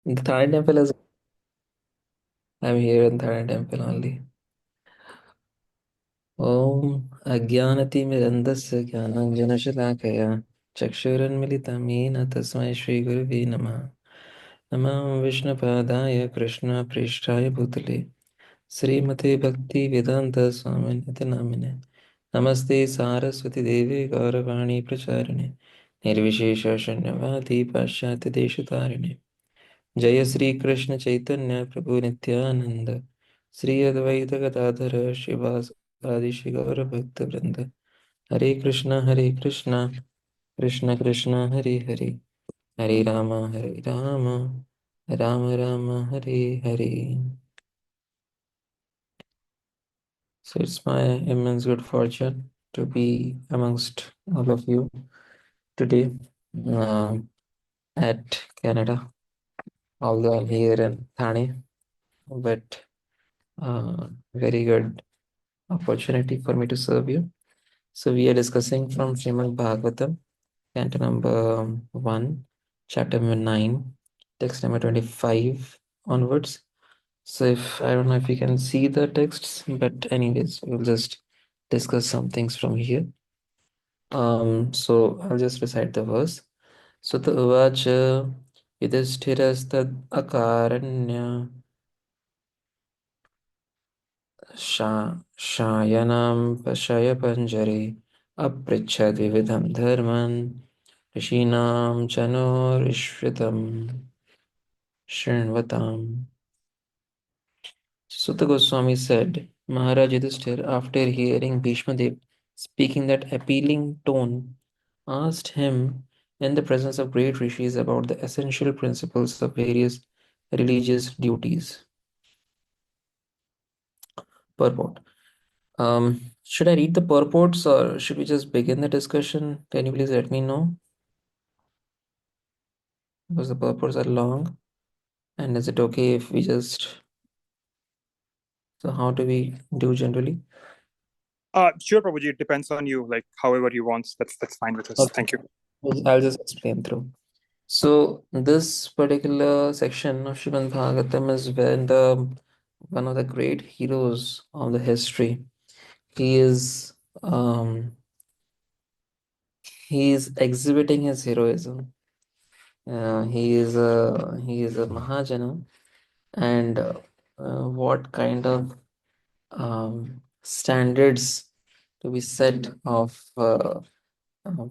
The Thai temple is. I'm here in Thai temple only. Om Ajnanatimirandasya Jnananjanashalakaya Chakshuranmilitamena Tasmai Shri Guruve Namah. Namah Vishnupadaya Krishna Prishtaya Bhutale Srimate Bhakti Vedanta Swami Niti Namine Namaste Saraswati Devi Gauravani Pracharine Nirvishesha Shanyavadi Paschati Deshatarine जय श्री कृष्ण चैतन्य प्रभु नित्यानंद श्री अद्वैत गदाधर शिवास आदि श्री गौर भक्त वृंद हरे Krishna Krishna Krishna Hare Hare Hare Ram Ram Ram Hare Hare. So it's my immense good fortune to be amongst all of you today uh, at Canada, although I'm here in Thane, but very good opportunity for me to serve you. So we are discussing from Srimad Bhagavatam, canto number 1, chapter number 9, text number 25 onwards. So if I don't know if you can see the texts, but anyways, we'll just discuss some things from here. So I'll just recite the verse. Sutta uvacha yudhishthirastad akaranya शायनं पशयपञ्जरे अपृच्छद्विविधं धर्मन् ऋषीणां च नोरिष्वतं शृण्वताम्. Sutta Goswami said, Maharaj Yudhishthir, after hearing Bhishma Dev speaking that appealing tone, asked him in the presence of great rishis about the essential principles of various religious duties. Purport. Should I read the purports or should we just begin the discussion? Can you please let me know? Because the purports are long. And is it okay if we just. So, how do we do generally? Sure, Prabhuji. It depends on you. Like however you want. That's fine with us. Okay. Thank you. I'll just explain through. So, this particular section of Srimad Bhagavatam is when one of the great heroes of the history. He is exhibiting his heroism. He is a Mahajana, and what kind of standards to be set of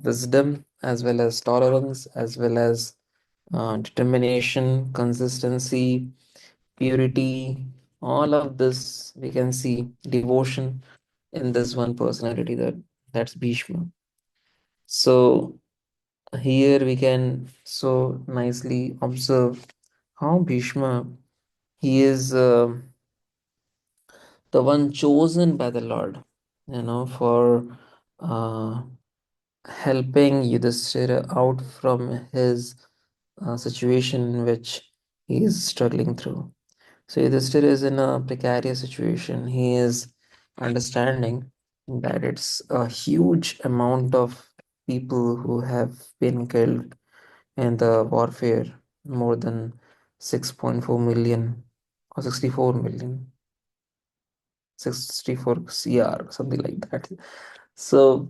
wisdom as well as tolerance as well as determination, consistency, purity, all of this we can see devotion in this one personality that's Bhishma. So here we can so nicely observe how Bhishma, he is the one chosen by the Lord, for uh, helping Yudhishthira out from his situation in which he is struggling through. So Yudhishthira is in a precarious situation. He is understanding that it's a huge amount of people who have been killed in the warfare, more than 6.4 million or 64 million, 64 CR, something like that. So,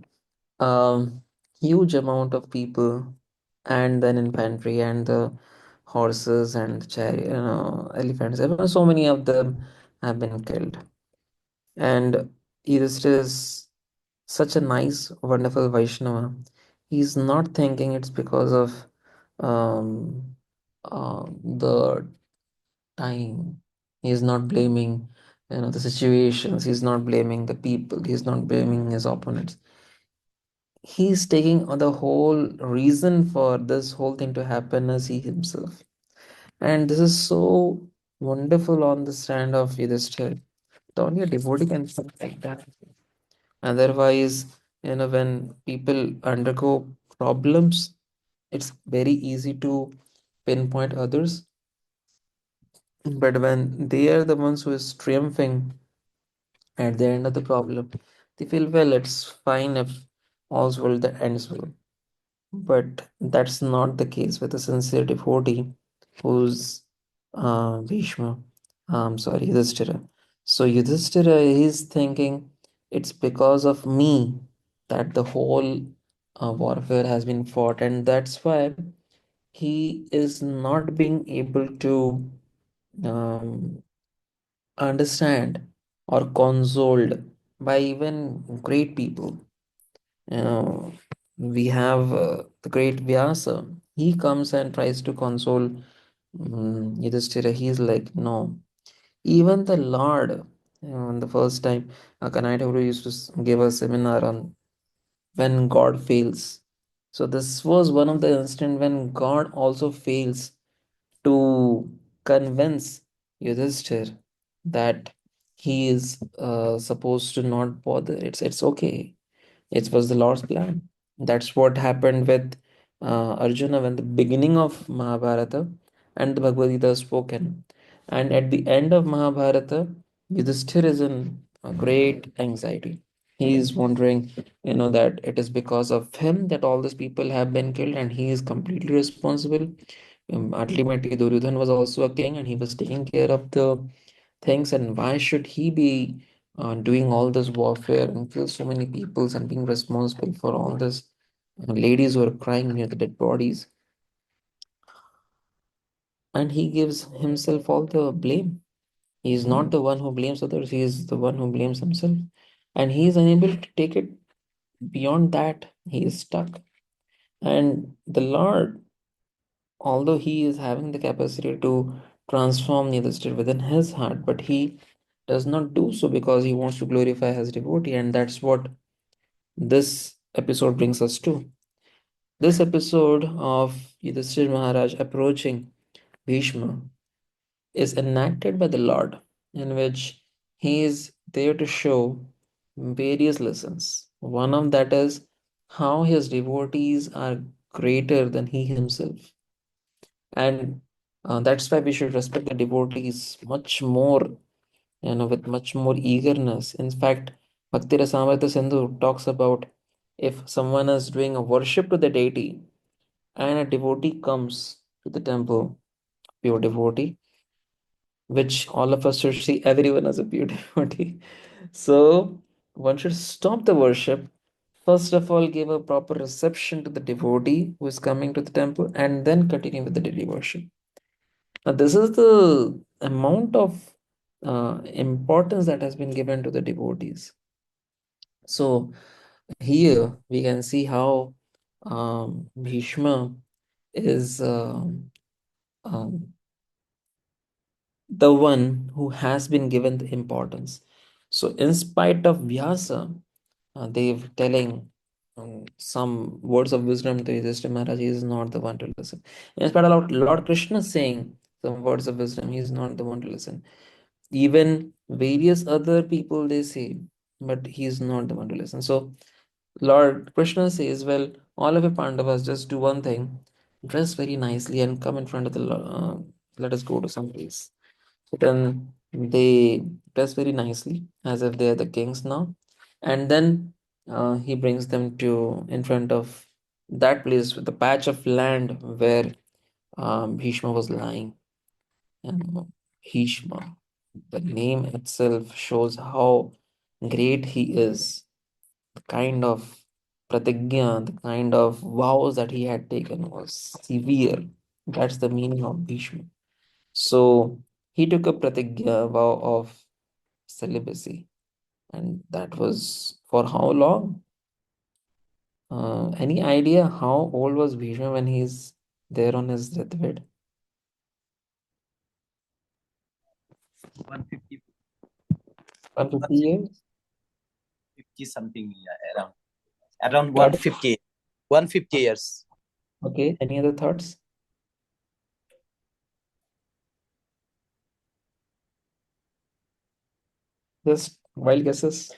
um, huge amount of people, and then infantry and the horses and the chariot, elephants. So many of them have been killed. And Yudhishthira is such a nice, wonderful Vaishnava. He's not thinking it's because of um, the time. He's not blaming, the situations. He's not blaming the people. He's not blaming his opponents. He's taking the whole reason for this whole thing to happen as he himself. And this is so wonderful on the stand of Yudhishthira. Only a devotee can think like that. Otherwise, when people undergo problems, it's very easy to pinpoint others. But when they are the ones who is triumphing at the end of the problem, they feel, well, it's fine if all's well that ends well. But that's not the case with a sincere devotee who's Bhishma. Sorry, Yudhishthira. So Yudhishthira is thinking it's because of me that the whole warfare has been fought, and that's why he is not being able to um, understand or consoled by even great people. We have the great Vyasa. He comes and tries to console Yudhishthira. He's like, no. Even the Lord, the first time, Kanai Thakur used to give a seminar on when God fails. So this was one of the instant when God also fails to convince Yudhishthir that he is supposed to not bother. It's okay. It was the Lord's plan. That's what happened with Arjuna when the beginning of Mahabharata and the Bhagavad Gita is spoken. And at the end of Mahabharata, Yudhishthir is in a great anxiety. He is wondering, that it is because of him that all these people have been killed and he is completely responsible. Ultimately, Duryodhan was also a king and he was taking care of the things. And why should he be doing all this warfare and kill so many peoples and being responsible for all this ladies who are crying near the dead bodies? And he gives himself all the blame. He is not the one who blames others, he is the one who blames himself. And he is unable to take it beyond that. He is stuck. And the Lord, although he is having the capacity to transform Yudhishthir within his heart, but he does not do so because he wants to glorify his devotee, and that's what this episode brings us to. This episode of Yudhishthir Maharaj approaching Bhishma is enacted by the Lord, in which he is there to show various lessons. One of that is how his devotees are greater than he himself. And that's why we should respect the devotees much more, with much more eagerness. In fact, Bhakti Rasamrita Sindhu talks about if someone is doing a worship to the deity and a devotee comes to the temple, pure devotee, which all of us should see everyone as a pure devotee. So one should stop the worship. First of all, give a proper reception to the devotee who is coming to the temple, and then continue with the daily worship. Now, this is the amount of importance that has been given to the devotees. So, here we can see how Bhishma is the one who has been given the importance. So, in spite of Vyasa, they've telling some words of wisdom to Yudhishthira Maharaj, he is not the one to listen. In spite of Lord Krishna saying some words of wisdom, he is not the one to listen. Even various other people they say, but he is not the one to listen. So Lord Krishna says, well, all of you Pandavas just do one thing, dress very nicely and come in front of the let us go to some place. So then they dress very nicely as if they are the kings now. And then he brings them to in front of that place with the patch of land where Bhishma was lying. And Bhishma, the name itself shows how great he is. The kind of pratigya, the kind of vows that he had taken was severe. That's the meaning of Bhishma. So he took a pratigya, vow of celibacy, and that was for how long? Any idea how old was Bhishma when he's there on his deathbed? 150 150 years? something, yeah, around Thought? 150 years. Okay, any other thoughts? Just wild guesses.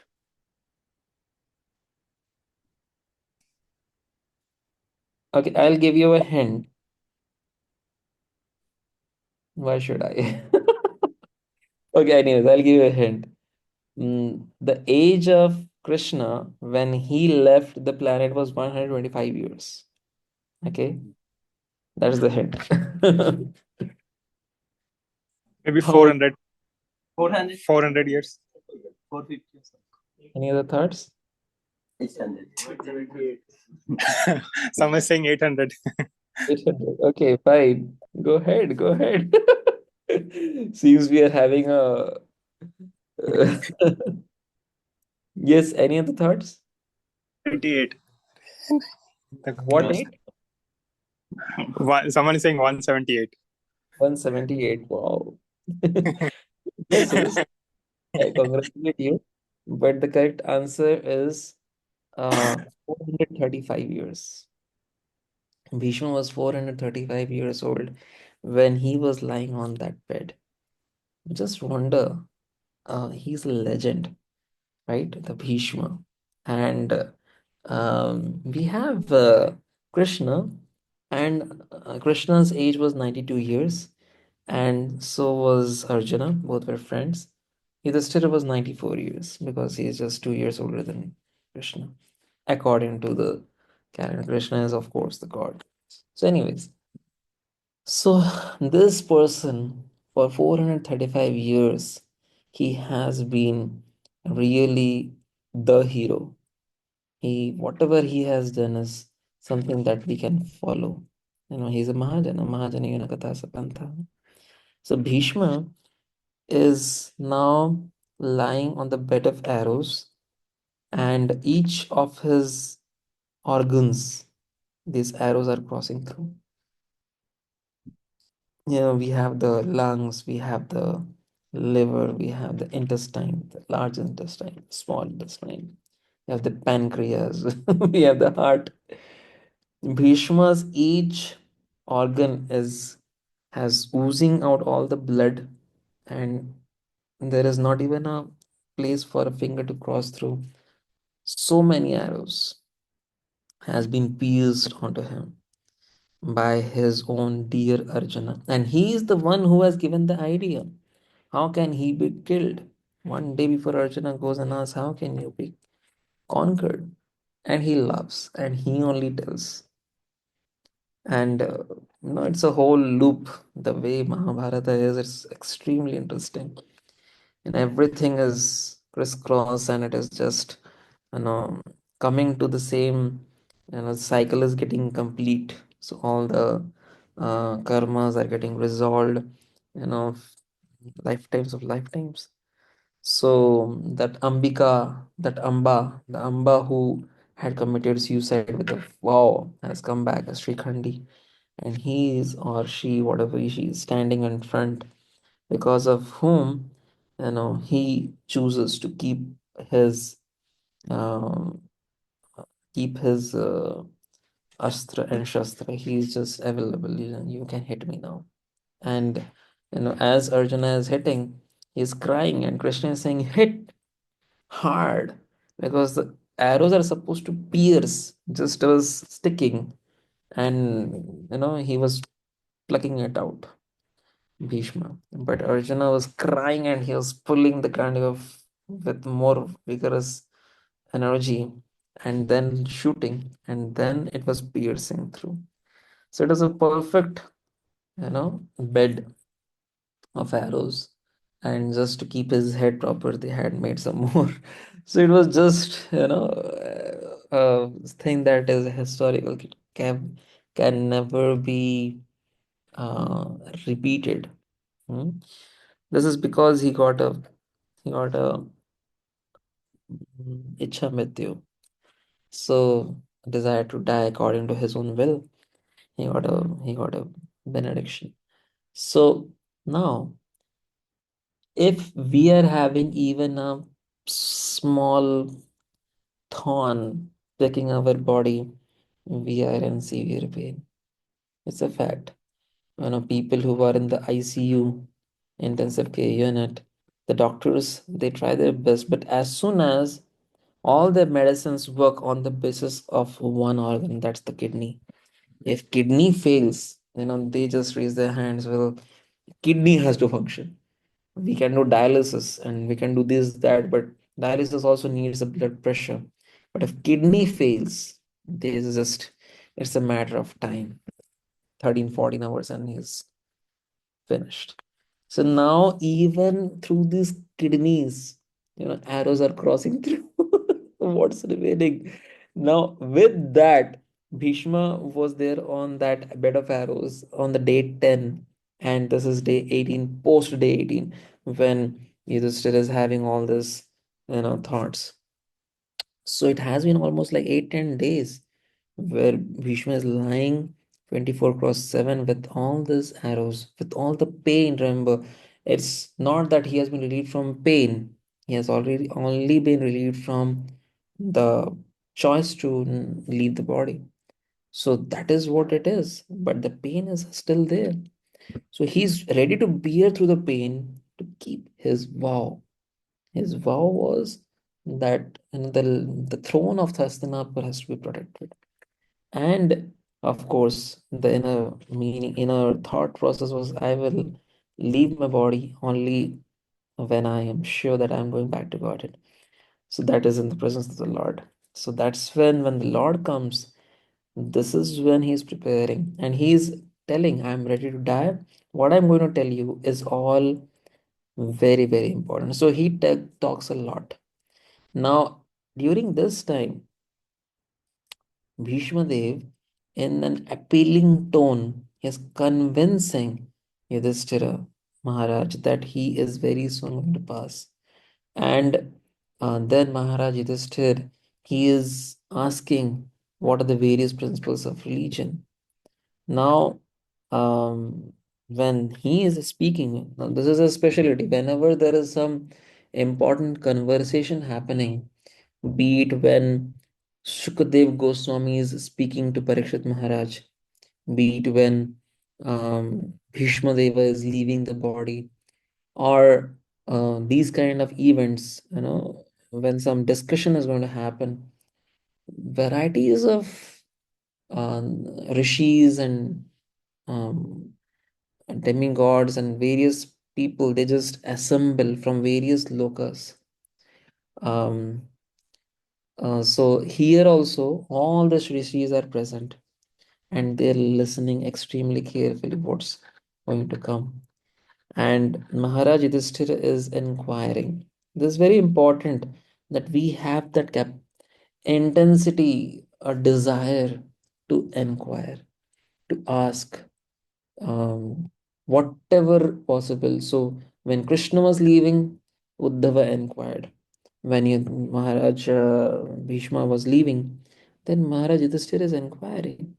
Okay, I'll give you a hint. Why should I? Okay, anyways, I'll give you a hint. The age of Krishna when he left the planet was 125 years. Okay, that's the hint. Maybe How old? 400, 400, 400 years. 450. Any other thoughts? 600. Some are saying 800. 800. Okay, fine. Go ahead. Go ahead. Seems we are having a. Yes, any other thoughts? 28. What date? Someone is saying 178. 178. Wow. Yes, yes. I congratulate you. But the correct answer is 435 years. Bhishma was 435 years old when he was lying on that bed. Just wonder, he's a legend, right? The Bhishma. And we have Krishna, and Krishna's age was 92 years, and so was Arjuna. Both were friends. Yudhishthira was 94 years because he is just 2 years older than Krishna, according to the calendar. Krishna is, of course, the god. So, anyways, so this person for 435 years, he has been really the hero. He whatever he has done is something that we can follow. He's a Mahajana, Mahajana Yunakata Sapantha. So Bhishma is now lying on the bed of arrows, and each of his organs, these arrows are crossing through. We have the lungs, we have the liver, we have the intestine, the large intestine, small intestine, we have the pancreas, we have the heart. Bhishma's each organ is has oozing out all the blood, and there is not even a place for a finger to cross through. So many arrows has been pierced onto him by his own dear Arjuna. And he is the one who has given the idea. How can he be killed? One day before Arjuna goes and asks, how can you be conquered? And he laughs and he only tells. And it's a whole loop. The way Mahabharata is, it's extremely interesting. And everything is crisscross and it is just, you know, coming to the same, cycle is getting complete. So all the karmas are getting resolved, you know, lifetimes of lifetimes. So that Ambika, that the Amba who had committed suicide with a vow has come back as Srikhandi, and he is or she, whatever she is standing in front, because of whom he chooses to his um, keep his astra and shastra. He is just available. You can hit me now. And as Arjuna is hitting, he's crying, and Krishna is saying, "Hit hard," because the arrows are supposed to pierce. Just was sticking, and he was plucking it out. Bhishma. But Arjuna was crying and he was pulling the kind of with more vigorous energy and then shooting, and then it was piercing through. So it was a perfect, bed of arrows. And just to keep his head proper, they had made some more. So it was just, a thing that is historical, can never be uh, repeated. Hmm? This is because he got a ichha mrityu. So desire to die according to his own will. He got a benediction. So now, if we are having even a small thorn pricking our body, we are in severe pain. It's a fact. People who are in the ICU, intensive care unit, the doctors, they try their best, but as soon as all the medicines work on the basis of one organ, that's the kidney. If kidney fails, they just raise their hands. Well, kidney has to function. We can do dialysis and we can do this, that, but dialysis also needs a blood pressure. But if kidney fails, there's just it's a matter of time. 13, 14 hours and he's finished. So now even through these kidneys, arrows are crossing through. What's remaining? Now with that, Bhishma was there on that bed of arrows on the day 10, and this is day 18, post day 18, when Yudhishthira is having all this, thoughts. So it has been almost like 8-10 days where Bhishma is lying 24 cross 7 with all these arrows, with all the pain. Remember, it's not that he has been relieved from pain, he has already only been relieved from the choice to leave the body. So that is what it is, but the pain is still there. So he's ready to bear through the pain to keep his vow. His vow was that the throne of Hastinapur has to be protected. And of course, the inner meaning, inner thought process was I will leave my body only when I am sure that I'm going back to Godhead. So that is in the presence of the Lord. So that's when the Lord comes, this is when he's preparing and he's telling, I'm ready to die. What I'm going to tell you is all very, very important. So he talks a lot. Now, during this time, Bhishma Dev, in an appealing tone, is convincing Yudhishthira Maharaj that he is very soon going to pass. And then Maharaj Yudhishthir, he is asking what are the various principles of religion. Now, when he is speaking, now this is a specialty. Whenever there is some important conversation happening, be it when Shukadev Goswami is speaking to Parikshit Maharaj, be it when Bhishma Deva is leaving the body, or these kind of events, when some discussion is going to happen, varieties of rishis and um, demigods and various people, they just assemble from various lokas. Um, so here also, all the rishis are present and they're listening extremely carefully what's going to come. And Maharaj Yudhishthira is inquiring. This is very important that we have that intensity, a desire to inquire, to ask, whatever possible. So when Krishna was leaving, Uddhava inquired. When Maharaj Bhishma was leaving, then Maharaj Yudhishthira is inquiring.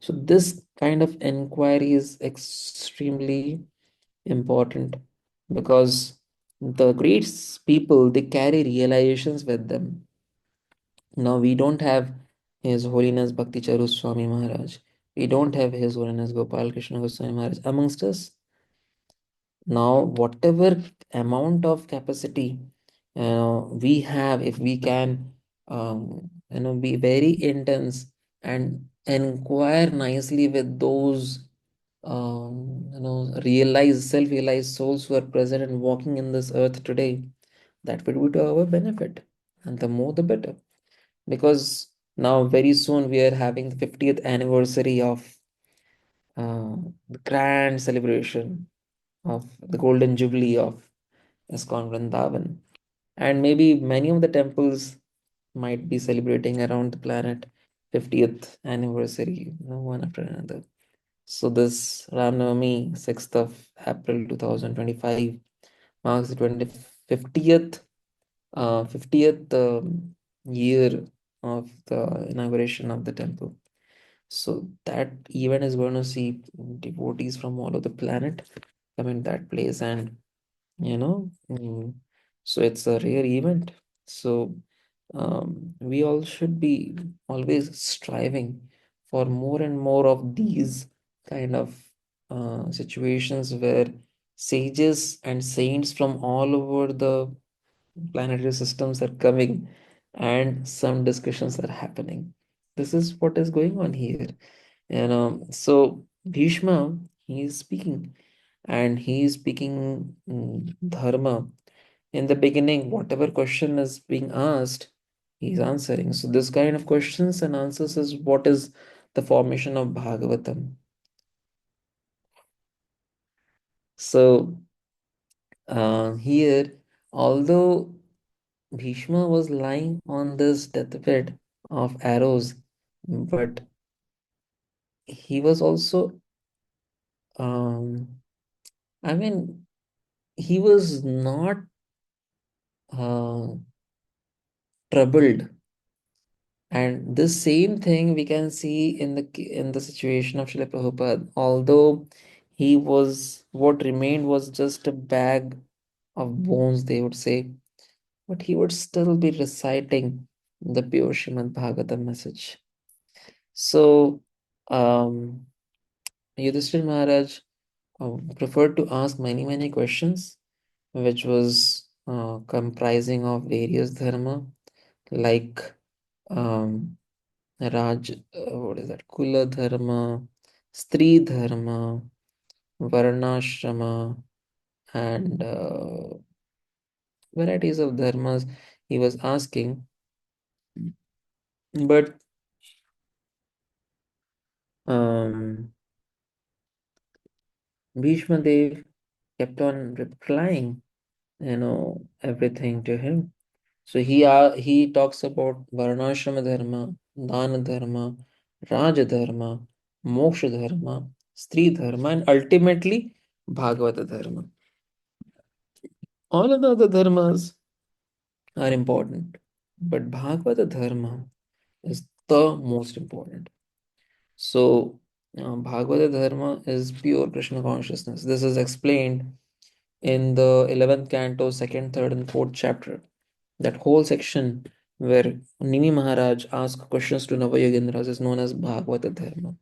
So this kind of inquiry is extremely important because the great people, they carry realizations with them. Now we don't have His Holiness Bhakti Charu Swami Maharaj. We don't have His Holiness Gopal Krishna Goswami Maharaj amongst us. Now, whatever amount of capacity we have, if we can, be very intense and inquire nicely with those, realized, self-realized souls who are present and walking in this earth today, that would be to our benefit, and the more the better. Because now, very soon, we are having the 50th anniversary of the grand celebration of the golden jubilee of ISKCON Vrindavan. And maybe many of the temples might be celebrating around the planet 50th anniversary, one after another. So this Ram Navami, 6th of April 2025, marks the 50th year of the inauguration of the temple. So that event is going to see devotees from all over the planet come in that place, and you know mm, so it's a rare event. So we all should be always striving for more and more of these kind of situations where sages and saints from all over the planetary systems are coming and some discussions are happening. This is what is going on here. So Bhishma, he is speaking, and he is speaking dharma. In the beginning, whatever question is being asked, he is answering. So this kind of questions and answers is what is the formation of Bhagavatam. So Here, although Bhishma was lying on this deathbed of arrows, but he was also, um, I mean, he was not uh, troubled. And this same thing we can see in the situation of Srila Prabhupada. Although he was, what remained was just a bag of bones, they would say, but he would still be reciting the pure Srimad Bhagavatam message. So, um, Yudhishthir Maharaj preferred to ask many questions, which was comprising of various dharma, like um, what is that? Kula dharma, Stri dharma, Varnashrama, and varieties of dharmas he was asking. But um, Bhishma Dev kept on replying, everything to him. So he talks about Varnashrama dharma, Dana dharma, Raja dharma, Moksha dharma, Stri dharma, and ultimately Bhagavata dharma. All of the other dharmas are important, but Bhagavata dharma is the most important. So, Bhagavata dharma is pure Krishna consciousness. This is explained in the 11th canto, 2nd, 3rd, and 4th chapter. That whole section where Nimi Maharaj asks questions to Navayogendras is known as Bhagavata dharma.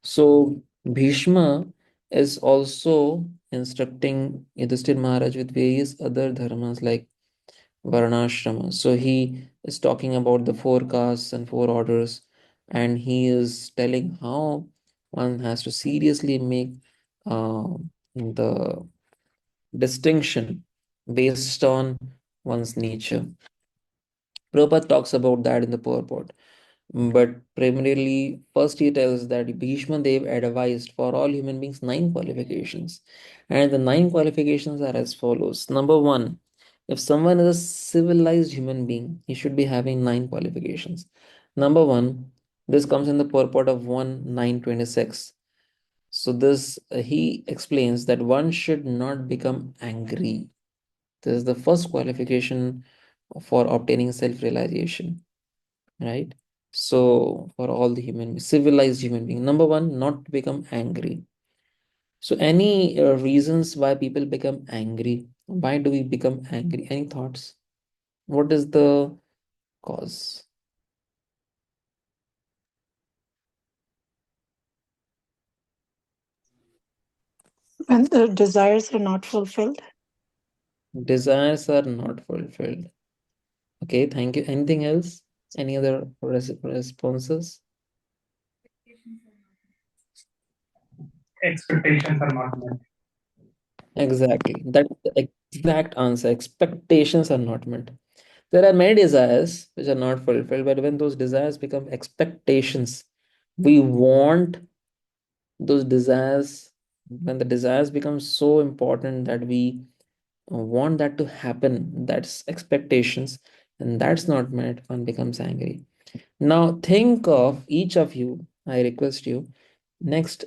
So, Bhishma is also instructing Yudhishthir Maharaj with various other dharmas like Varnashrama. So he is talking about the four castes and four orders, and he is telling how one has to seriously make the distinction based on one's nature. Prabhupada talks about that in the purport. But primarily, first he tells that Bhishma Dev advised for all human beings nine qualifications. And the nine qualifications are as follows. Number one, if someone is a civilized human being, he should be having nine qualifications. Number one, this comes in the purport of 1.9.26. So this he explains that one should not become angry. This is the first qualification for obtaining self-realization, right? So for all the civilized human being, number one, not to become angry. So any reasons why people become angry? Why do we become angry? Any thoughts? What is the cause? When the desires are not fulfilled. Desires are not fulfilled. Okay, thank you. Anything else? Any other responses? Expectations are not met. Exactly. That's the exact answer. Expectations are not met. There are many desires which are not fulfilled, but when those desires become expectations, we want those desires, when the desires become so important that we want that to happen, that's expectations, and that's not met, one becomes angry. Now, think of each of you, I request you, next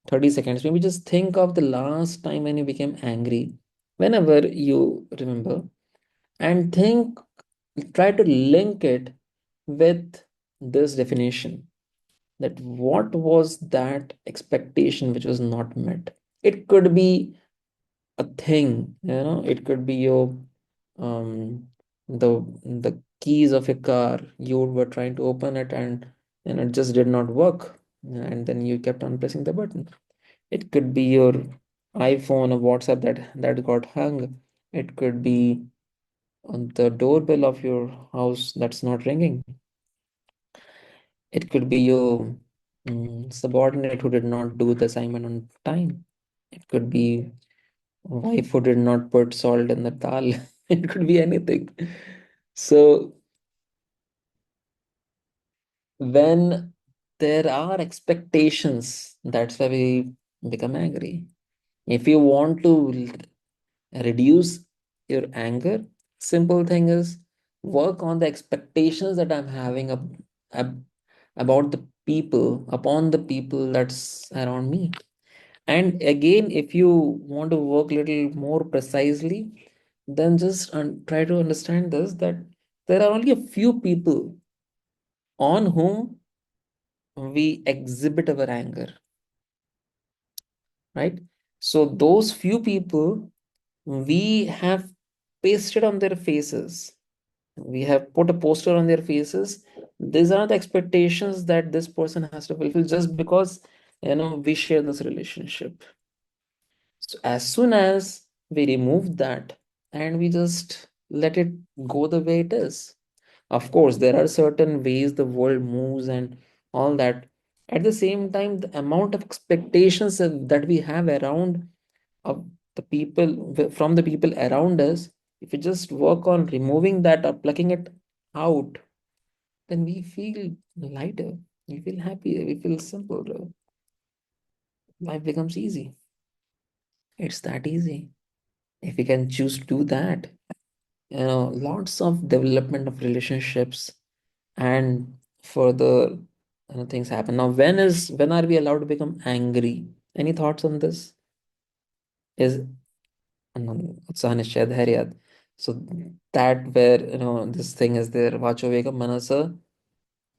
30 seconds, maybe just think of the last time when you became angry, whenever you remember, and try to link it with this definition, that what was that expectation which was not met. It could be a thing, it could be your um the keys of a car. You were trying to open it, and it just did not work, and then you kept on pressing the button. It could be your iPhone or WhatsApp that got hung. It could be on the doorbell of your house that's not ringing. It could be your subordinate who did not do the assignment on time. It could be wife who did not put salt in the dal. It could be anything. So when there are expectations, that's why we become angry. If you want to reduce your anger. Simple thing is work on the expectations that I'm having ab- about the people, upon the people that's around me. And again, if you want to work a little more precisely, then just try to understand this, that there are only a few people on whom we exhibit our anger, right? So those few people we have pasted on their faces, we have put a poster on their faces. These are the expectations that this person has to fulfill just because we share this relationship. So as soon as we remove that and we just let it go the way it is, of course, there are certain ways the world moves and all that. At the same time, the amount of expectations that we have around of the people from the people around us, if we just work on removing that or plucking it out, then we feel lighter, we feel happier, we feel simple. Life becomes easy. It's that easy. If we can choose to do that, lots of development of relationships and further things happen. Now, when are we allowed to become angry? Any thoughts on this? Is उत्साह निश्चय धैर्यात्. So that where this thing is there, vacho vegam manasa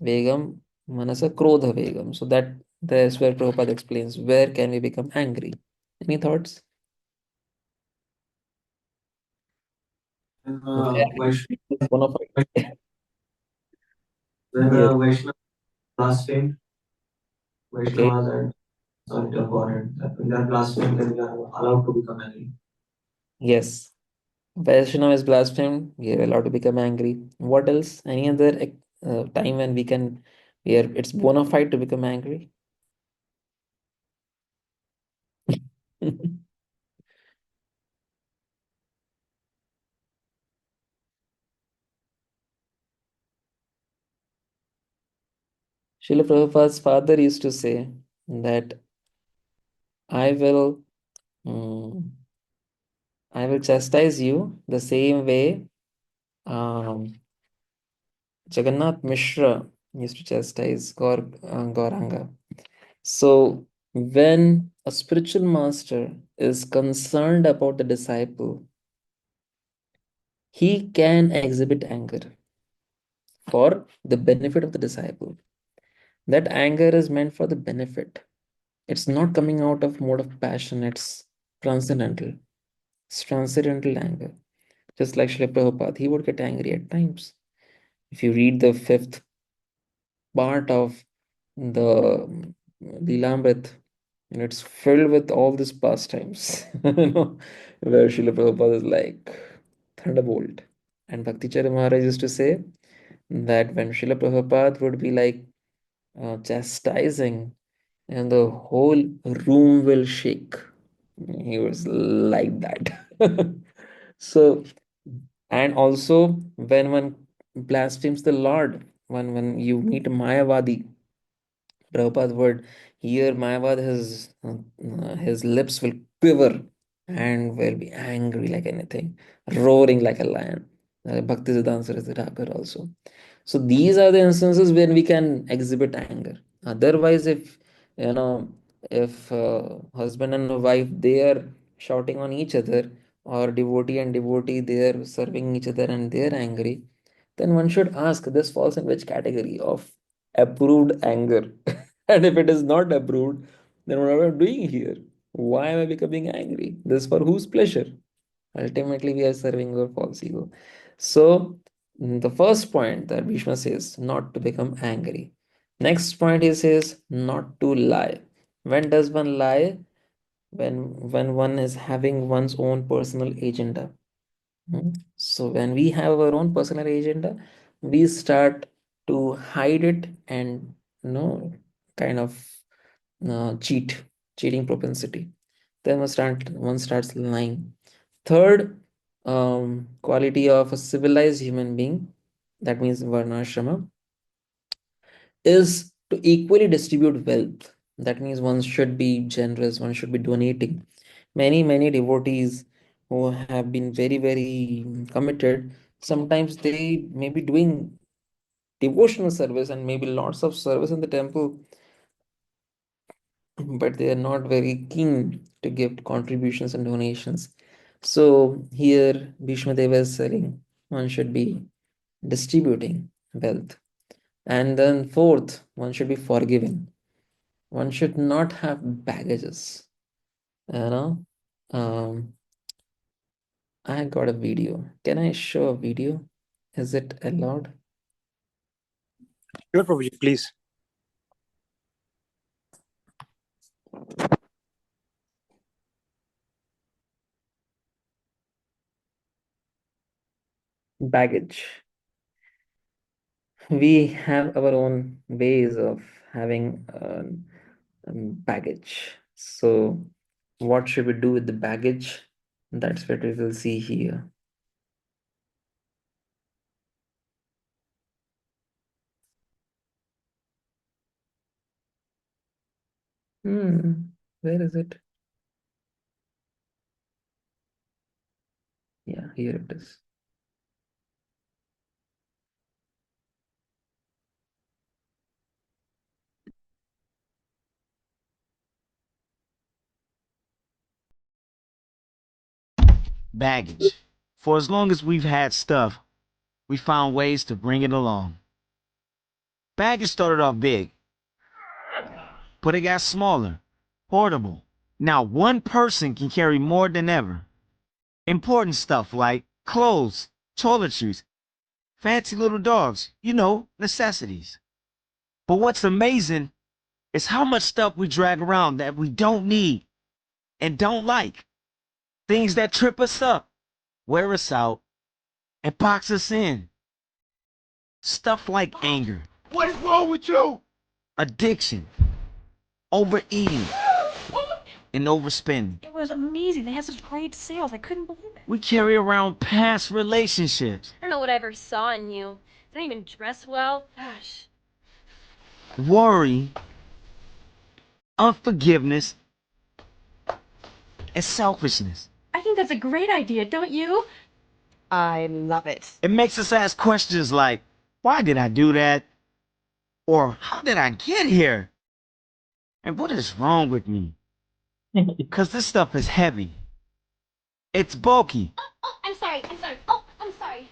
vegam manasa krodha vegam. So that's where Prabhupada explains where can we become angry. Any thoughts? Where Vaishnav, one of when yes, Vaishnav blaspheme, okay, Vaishnavas and sorry to Godhead, that when they are blaspheming, then we are allowed to become angry. yes. Vaishnava is blasphemed, we are allowed to become angry. What else? Any other time when where it's bona fide to become angry? Srila Prabhupada's father used to say that I will, mm, I will chastise you the same way Jagannath Mishra used to chastise Gauranga. So when a spiritual master is concerned about the disciple, he can exhibit anger for the benefit of the disciple. That anger is meant for the benefit. It's not coming out of mode of passion, it's transcendental. It's transcendental anger. Just like Srila Prabhupada, he would get angry at times. If you read the fifth part of the Lilamrit, it's filled with all these pastimes, where Srila Prabhupada is like thunderbolt. And Bhakti Maharaj used to say that when Srila Prabhupada would be like chastising, and the whole room will shake. He was like that. So, and also when one blasphemes the Lord, when you meet Mayavadi, Prabhupada would hear Mayavad, his lips will quiver and will be angry like anything, roaring like a lion. Bhakti Siddhanta Saraswati Thakur also. So these are the instances when we can exhibit anger. Otherwise, you know, if husband and wife they are shouting on each other, or devotee and devotee they are serving each other and they are angry, then one should ask this falls in which category of approved anger. And if it is not approved, then what am I doing here? Why am I becoming angry? This for whose pleasure? Ultimately, we are serving our false ego. So, the first point that Bhishma says, not to become angry. Next point he says, not to lie. When does one lie? When one is having one's own personal agenda. So when we have our own personal agenda, we start to hide it and kind of cheating propensity. Then one starts lying. Third quality of a civilized human being, that means varnashrama, is to equally distribute wealth. That means one should be generous, one should be donating. Many devotees who have been very, very committed, sometimes they may be doing devotional service and maybe lots of service in the temple, but they are not very keen to give contributions and donations. So here Bhishma Deva is saying one should be distributing wealth. And then fourth, one should be forgiving. One should not have baggages. You know, um, I got a video. Can I show a video? Is it allowed? Sure, Prabhuji, please. Baggage. We have our own ways of having baggage. So, what should we do with the baggage? That's what we will see here. Where is it? Yeah, here it is. Baggage. For as long as we've had stuff, we found ways to bring it along. Baggage started off big, but it got smaller, portable. Now one person can carry more than ever. Important stuff like clothes, toiletries, fancy little dogs, necessities. But what's amazing is how much stuff we drag around that we don't need and don't like. Things that trip us up, wear us out, and box us in. Stuff like anger. What is wrong with you? Addiction, overeating, and overspending. It was amazing. They had such great sales. I couldn't believe it. We carry around past relationships, I don't know what I ever saw in you. I don't even dress well. Gosh. worry, unforgiveness, and selfishness. I think that's a great idea, don't you? I love it. It makes us ask questions like, why did I do that? Or how did I get here? And what is wrong with me? Because this stuff is heavy. It's bulky. Oh, I'm sorry. Oh, I'm sorry.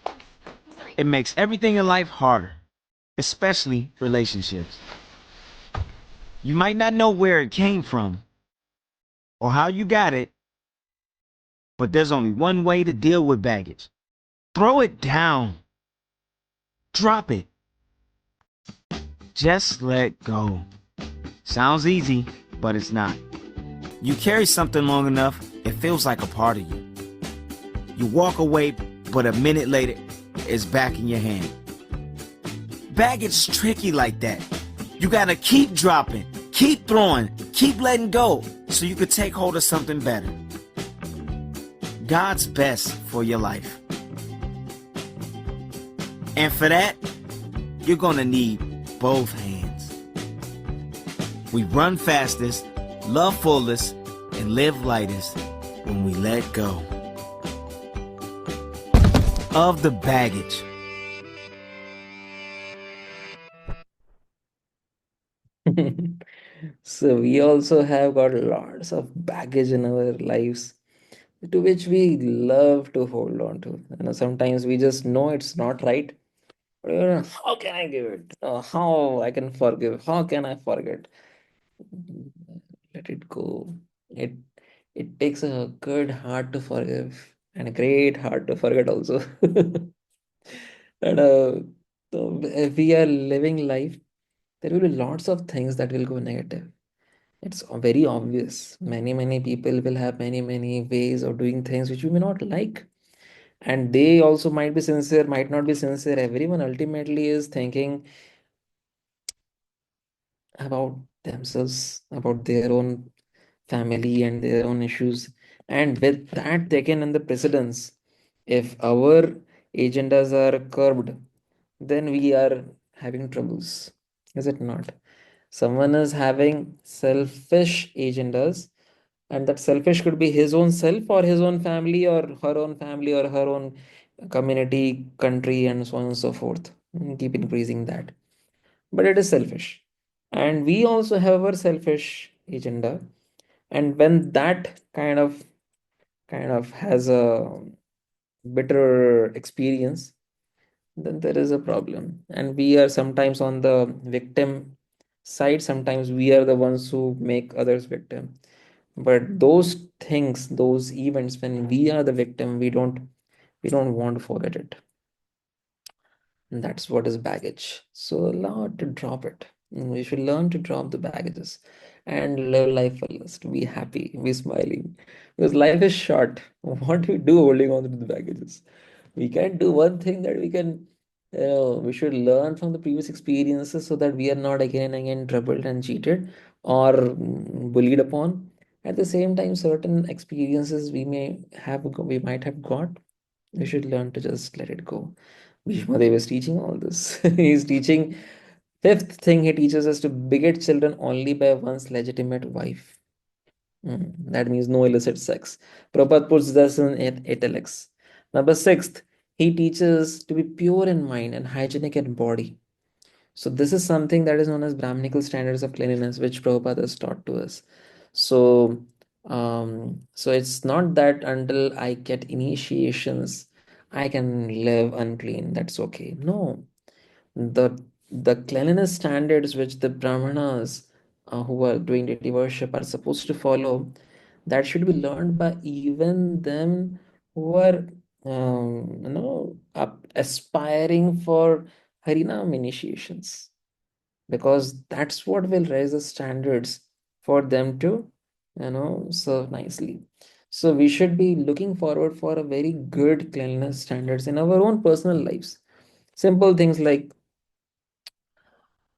It makes everything in life harder, especially relationships. You might not know where it came from or how you got it, but there's only one way to deal with baggage. Throw it down. Drop it. Just let go. Sounds easy, but it's not. You carry something long enough, it feels like a part of you. You walk away, but a minute later, it's back in your hand. Baggage's tricky like that. You gotta keep dropping, keep throwing, keep letting go, so you could take hold of something better. God's best for your life. And for that, you're gonna need both hands. We run fastest, love fullest, and live lightest when we let go of the baggage. So we also have got lots of baggage in our lives to which we love to hold on to. Sometimes we just know it's not right. But, how can I give it? How I can forgive? How can I forget? Let it go. It it takes a good heart to forgive and a great heart to forget also. And so if we are living life, there will be lots of things that will go negative. It's very obvious. Many people will have many ways of doing things which we may not like. And they also might be sincere, might not be sincere. Everyone ultimately is thinking about themselves, about their own family and their own issues. And with that taken in the precedence, if our agendas are curbed, then we are having troubles. Is it not? Someone is having selfish agendas, And that selfish could be his own self or his own family or her own family or her own community, country, and so on and so forth. Keep increasing that. But it is selfish. And we also have our selfish agenda. And when that kind of has a bitter experience, then there is a problem. And we are sometimes on the victim side, sometimes we are the ones who make others victim. But those things, those events, when we are the victim, we don't want to forget it. And that's what is baggage. So learn to drop it. We should learn to drop the baggages and live life first. Be happy, be smiling. Because life is short. What do we do holding on to the baggages? We can do one thing that we should learn from the previous experiences so that we are not again and again troubled and cheated or bullied upon. At the same time, certain experiences we might have got, we should learn to just let it go. Bhishmadev is teaching all this. He's teaching fifth thing he teaches us to beget children only by one's legitimate wife. That means no illicit sex. Prabhupada puts this in italics. Number sixth, he teaches to be pure in mind and hygienic in body. So this is something that is known as Brahminical standards of cleanliness, which Prabhupada has taught to us. So, so it's not that until I get initiations, I can live unclean. That's okay. No, the the cleanliness standards which the Brahmanas who are doing deity worship are supposed to follow, that should be learned by even them who are aspiring for Harinam initiations, because that's what will raise the standards for them to serve nicely. So we should be looking forward for a very good cleanliness standards in our own personal lives. Simple things like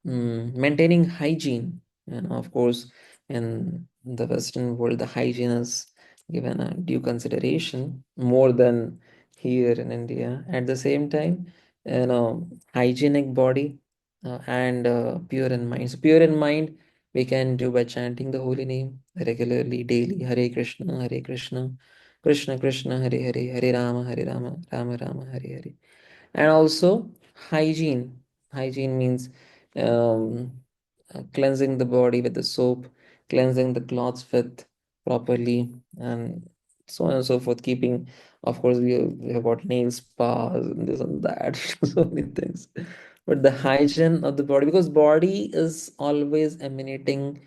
maintaining hygiene. Of course, in the Western world, the hygiene is given a due consideration more than here in India. At the same time, hygienic body and pure in mind. So pure in mind, we can do by chanting the holy name regularly, daily. Hare Krishna, Hare Krishna, Krishna Krishna, Hare Hare, Hare Rama, Hare Rama, Rama Rama, Hare Hare. And also hygiene. Hygiene means um, cleansing the body with the soap, cleansing the clothes with properly, and so on and so forth. Keeping, of course, we have got nail spas and this and that, so many things. But the hygiene of the body, because body is always emanating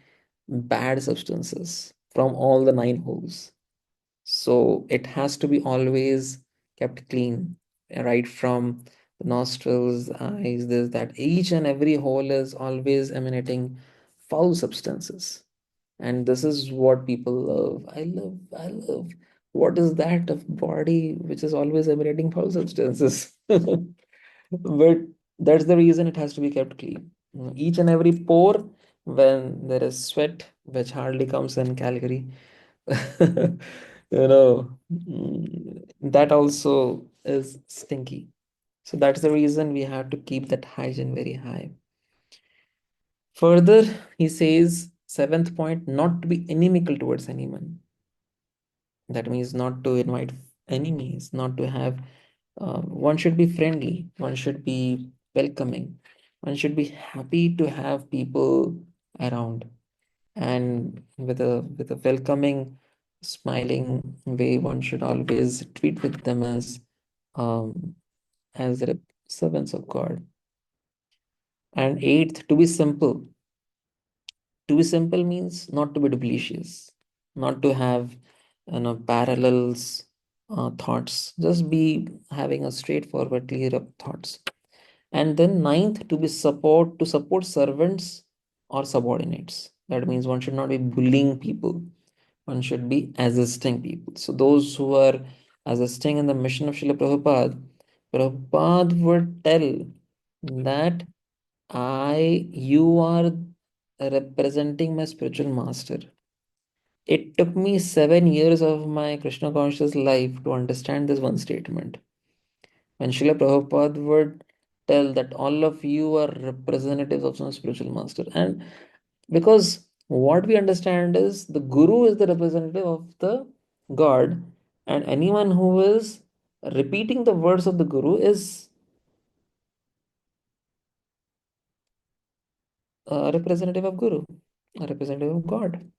bad substances from all the nine holes. So it has to be always kept clean, right from the nostrils, eyes, this, that. Each and every hole is always emanating foul substances. And this is what people love. I love. What is that of body which is always emanating foul substances? But that's the reason it has to be kept clean. Each and every pore, when there is sweat, which hardly comes in Calgary, that also is stinky. So that's the reason we have to keep that hygiene very high. Further, he says, seventh point, not to be inimical towards anyone. That means not to invite enemies, not to have, one should be friendly, one should be welcoming, one should be happy to have people around, and with a welcoming, smiling way, one should always treat with them um as servants of God. And eighth, to be simple. To be simple means not to be duplicious, not to have parallels thoughts. Just be having a straightforward, clear up thoughts. And then ninth, to support servants or subordinates. That means one should not be bullying people. One should be assisting people. So those who are assisting in the mission of Srila Prabhupada, Prabhupada would tell that you are representing my spiritual master. It took me 7 years of my Krishna conscious life to understand this one statement. When Srila Prabhupada would tell that all of you are representatives of some spiritual master. And because What we understand is the guru is the representative of the God, and anyone who is repeating the words of the guru is a representative of guru, a representative of God.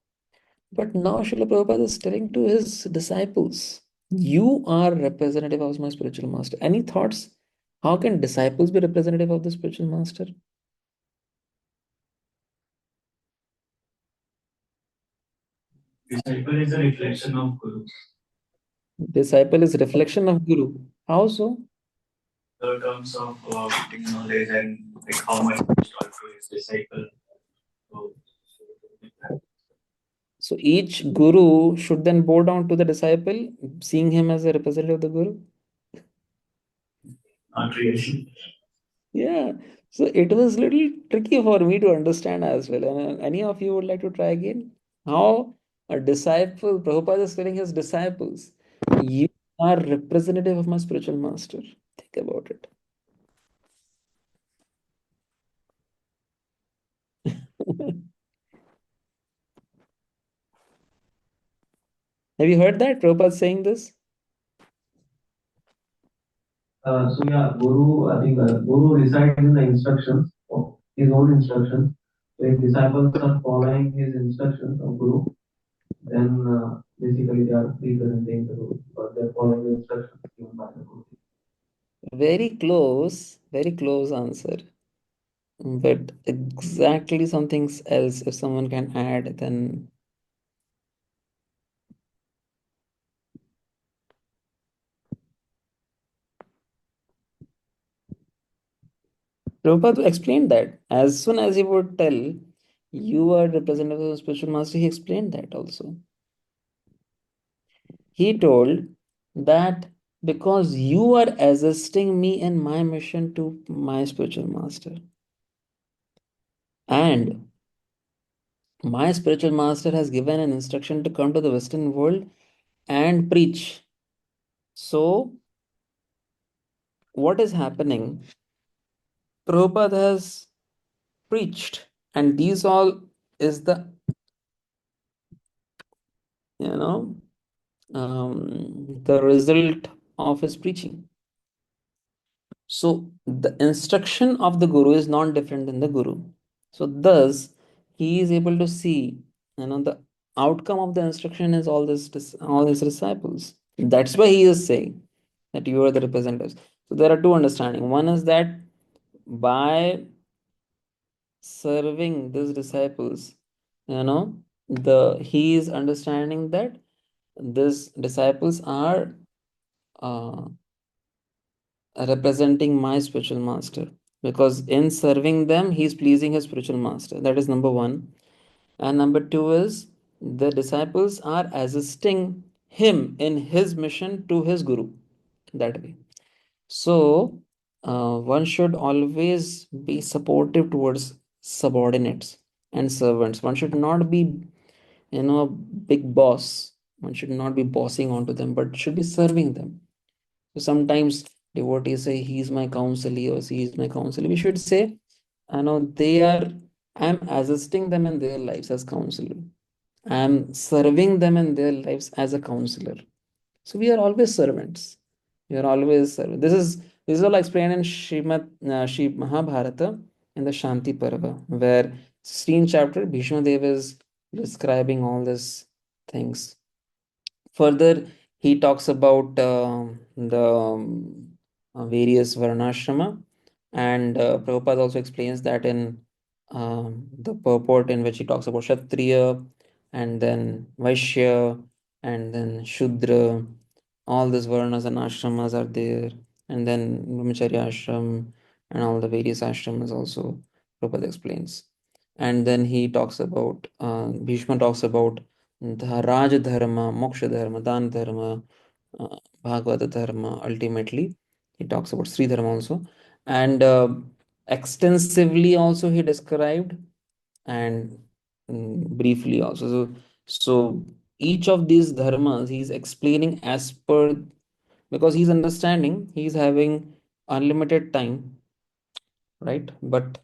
But now Srila Prabhupada is telling to his disciples, you are representative of my spiritual master. Any thoughts? How can disciples be representative of the spiritual master? Disciple is a reflection of Guru. Disciple is reflection of guru. How so? The terms of getting knowledge and like how much he taught to his disciple. So, So each guru should then bow down to the disciple, seeing him as a representative of the guru. not really. Yeah. So it was little tricky for me to understand as well. And any of you would like to try again? How a disciple, Prabhupada is telling his disciples, you are representative of my spiritual master. Think about it. Have you heard that? Prabhupada saying this? So yeah, Guru, I think Guru recites in the instructions of his own instructions. So if disciples are following his instructions of Guru, then basically they are representing the Guru, but they're following the instructions given by the Guru. Very close answer. But exactly something else, if someone can add, then Prabhupada explained that. As soon as he would tell, you are representative of the spiritual master, he explained that also. He told that because you are assisting me in my mission to my spiritual master. And my spiritual master has given an instruction to come to the Western world and preach. So, what is happening? Prabhupada has preached, and these all is the, you know, the result of his preaching. So the instruction of the guru is not different than the guru. So thus he is able to see, the outcome of the instruction is all his disciples. That's why he is saying that you are the representatives. So there are two understanding. One is that by serving these disciples, he is understanding that these disciples are uh, representing my spiritual master, because in serving them he is pleasing his spiritual master. That is number one. And number two is the disciples are assisting him in his mission to his guru, that way. So one should always be supportive towards subordinates and servants. One should not be, a big boss. One should not be bossing onto them, but should be serving them. So sometimes devotees say, he's my counselor or she is my counselor. We should say, I'm assisting them in their lives as counselor. I'm serving them in their lives as a counselor. So we are always servants. We are always servants. This is all explained in Shri Mahabharata in the Shanti Parva, where 16th chapter Bhishma Dev is describing all these things. Further, he talks about the various varnashrama, and Prabhupada also explains that in the purport, in which he talks about Kshatriya, and then Vaishya, and then Shudra. All these varnas and ashramas are there, and then Brahmacharya ashram, and all the various ashramas also Prabhupada explains. And then he talks about, Bhishma talks about the Raj Dharma, Moksha Dharma, Dan Dharma, Bhagavata Dharma. Ultimately, he talks about Sri Dharma also, and extensively also he described, and briefly also. So each of these dharmas he's explaining as per, because he's understanding he's having unlimited time, right? But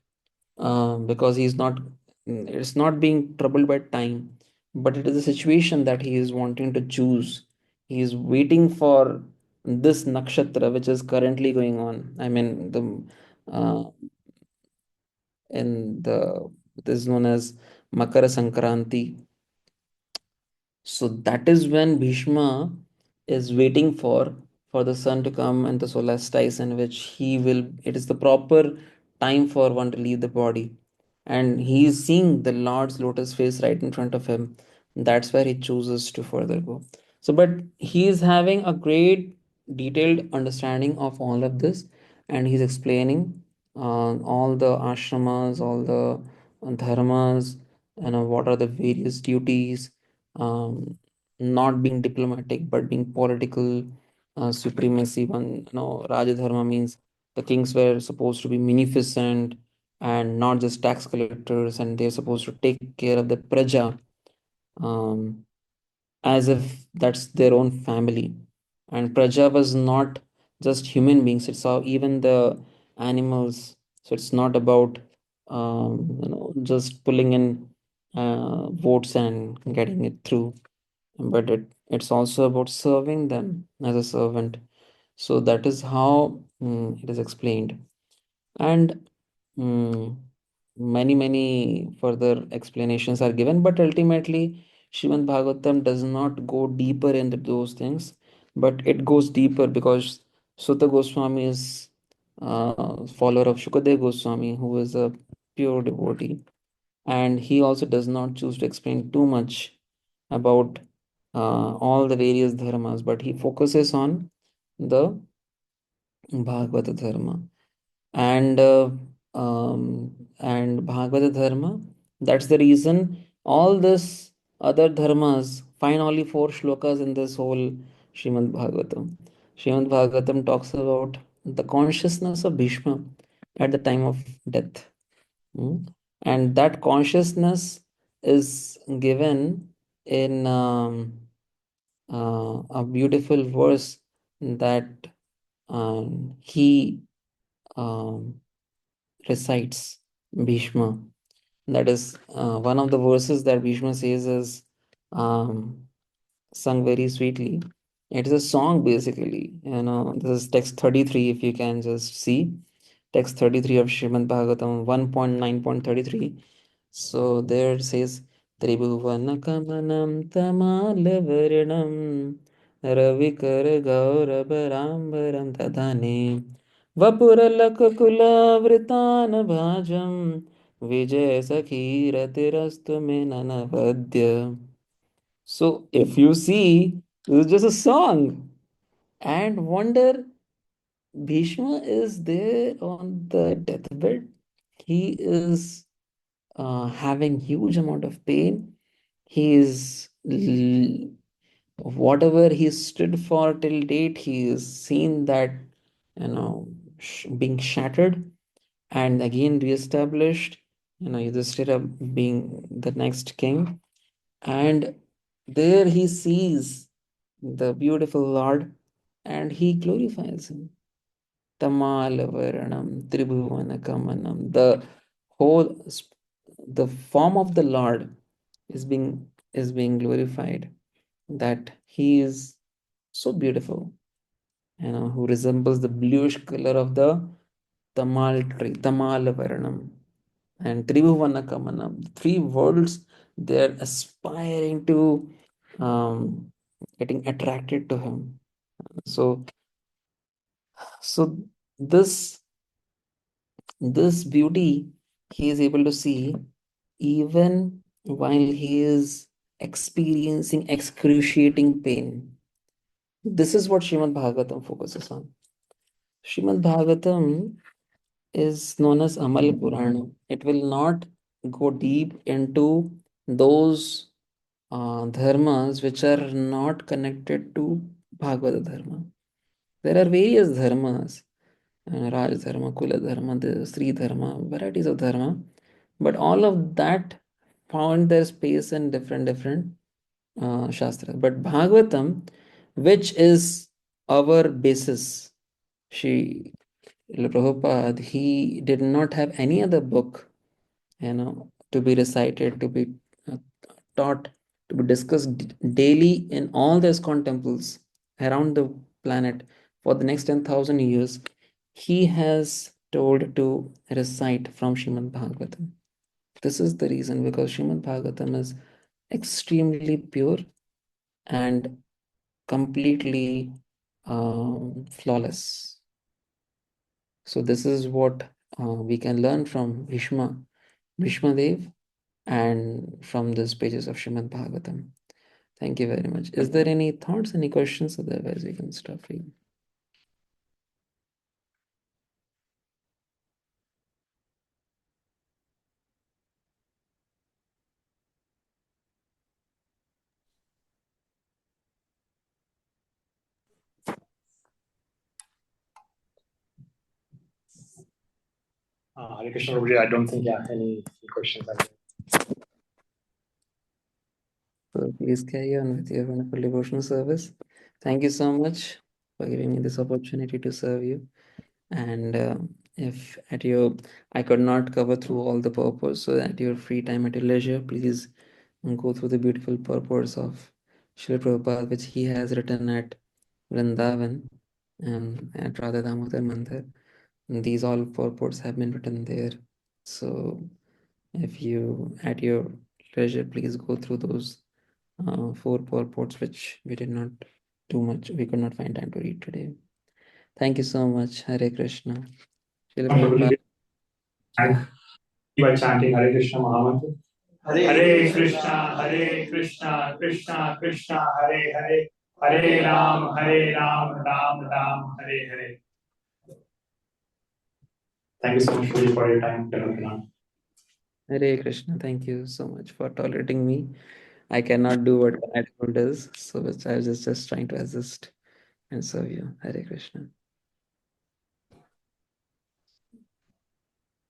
because he's not it's not being troubled by time, but it is a situation that he is wanting to choose. He is waiting for this nakshatra which is currently going on. I mean, the in the this is known as Makara Sankranti. So that is when Bhishma is waiting for the sun to come and the solstice in which he will. It is the proper time for one to leave the body, and he is seeing the Lord's lotus face right in front of him. That's where he chooses to further go. So, but he is having a great detailed understanding of all of this, and he's explaining all the ashramas, all the dharmas, what are the various duties, not being diplomatic but being political supremacy. One, Rajadharma means the kings were supposed to be munificent and not just tax collectors, and they're supposed to take care of the praja, um, as if that's their own family. And praja was not just human beings; it's how even the animals. So it's not about just pulling in votes and getting it through, but it's also about serving them as a servant. So that is how it is explained. And mm, many further explanations are given, but ultimately Srimad Bhagavatam does not go deeper into those things, but it goes deeper because Sutta Goswami is follower of Shukadev Goswami, who is a pure devotee, and he also does not choose to explain too much about all the various dharmas, but he focuses on the Bhagavata dharma. And Bhagavata dharma, that's the reason all this other dharmas find only four shlokas in this whole Srimad Bhagavatam. Srimad Bhagavatam talks about the consciousness of Bhishma at the time of death. Mm. And that consciousness is given in a beautiful verse that he um, recites Bhishma. That is one of the verses that Bhishma says is um, sung very sweetly. It is a song basically. This is text 33, if you can just see. Text 33 of Srimad Bhagavatam 1.9.33. So there it says Tribhuvanakamanam Tamalavarnam Ravikar Gaurabarambaram Tadane Vapuralakakula Bhajam Vijay Sakhiratirasthu Menanavadya. So if you see, this is just a song. And wonder, Bhishma is there on the deathbed. He is having huge amount of pain. He is whatever he stood for till date. He is seen that being shattered and again reestablished. Yudhishthira being the next king, and there he sees the beautiful Lord, and he glorifies him. Tamalavarnam Tribhuvanakamanam. Whole the form of the Lord is being glorified. That he is so beautiful, who resembles the bluish color of the Tamal tree, Tamalavarnam, and Tribhuvanakamanam. Three worlds, they're aspiring to getting attracted to him. So so this this beauty he is able to see even while he is experiencing excruciating pain. This is what Srimad Bhagavatam focuses on. Srimad Bhagavatam is known as Amal Purana. It will not go deep into those dharmas which are not connected to Bhagavata Dharma. There are various dharmas, Raj Dharma, Kula Dharma, the Sri Dharma, varieties of dharma, but all of that found their space in different shastras. But Bhagavatam, which is our basis, Prabhupada, he did not have any other book, to be recited, to be uh, taught, to be discussed daily in all the ISKCON temples around the planet for the next 10,000 years, he has told to recite from Srimad Bhagavatam. This is the reason, because Srimad Bhagavatam is extremely pure and completely flawless. So this is what we can learn from Bhishma Dev, and from these pages of Srimad Bhagavatam. Thank you very much. Is there any thoughts, any questions? Otherwise, we can stop here. Hare Krishna, Prabhuji. I don't think any questions. So please carry on with your wonderful devotional service. Thank you so much for giving me this opportunity to serve you. And if at your, I could not cover through all the purpose, so at your free time, at your leisure, please go through the beautiful purpose of Srila Prabhupada, which he has written at Vrindavan and at Radha Damodar Mandir. These all purports have been written there. So if you, at your leisure, please go through those 4 purports, which we did not do much, we could not find time to read today. Thank you so much. Hare Krishna. Srila Prabhupada. Thank by chanting Hare Krishna Mahamantra. Hare Krishna, Krishna Krishna, Hare Hare, Hare Ram, Ram Ram, Hare Hare. Thank you so much for your time. Hare Krishna. Thank you so much for tolerating me. I cannot do what Admiral does, so which I was just trying to assist and serve you. Hare Krishna.